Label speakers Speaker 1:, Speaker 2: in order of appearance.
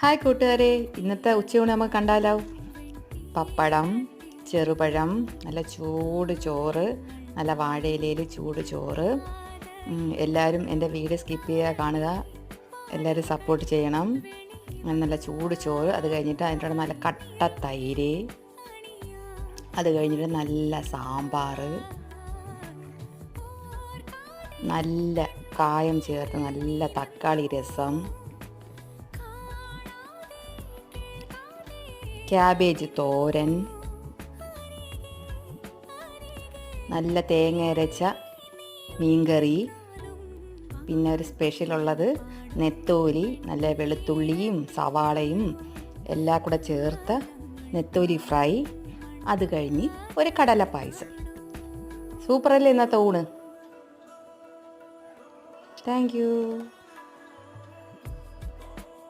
Speaker 1: Hi കൂട്ടുകാരെ, ഇന്നത്തെ ഉച്ചയൂണ് നമുക്ക് കണ്ടാലോ. പപ്പടം, ചെറുപഴം, നല്ല ചൂട് ചോറ്, നല്ല വാഴയിലയിൽ ചൂട് ചോറ്. എല്ലാവരും എൻ്റെ വീഡിയോ സ്കിപ്പ് ചെയ്യുക, കാണുക, എല്ലാവരും സപ്പോർട്ട് ചെയ്യണം. നല്ല ചൂട് ചോറ്, അത് കഴിഞ്ഞിട്ട് അതിൻ്റെ കൂടെ നല്ല കട്ട തൈര്, അത് കഴിഞ്ഞിട്ട് നല്ല സാമ്പാർ, നല്ല കായം ചേർത്ത് നല്ല തക്കാളി രസം, ക്യാബേജ് തോരൻ, നല്ല തേങ്ങ അരച്ച മീൻകറി, പിന്നെ ഒരു സ്പെഷ്യലുള്ളത് നെത്തോലി, നല്ല വെളുത്തുള്ളിയും സവാളയും എല്ലാം കൂടെ ചേർത്ത നെത്തോലി ഫ്രൈ, അത് കഴിഞ്ഞ് ഒരു കടല പായസം. സൂപ്പറല്ലേ ഇന്നത്തെ ഊണ്? Thank you.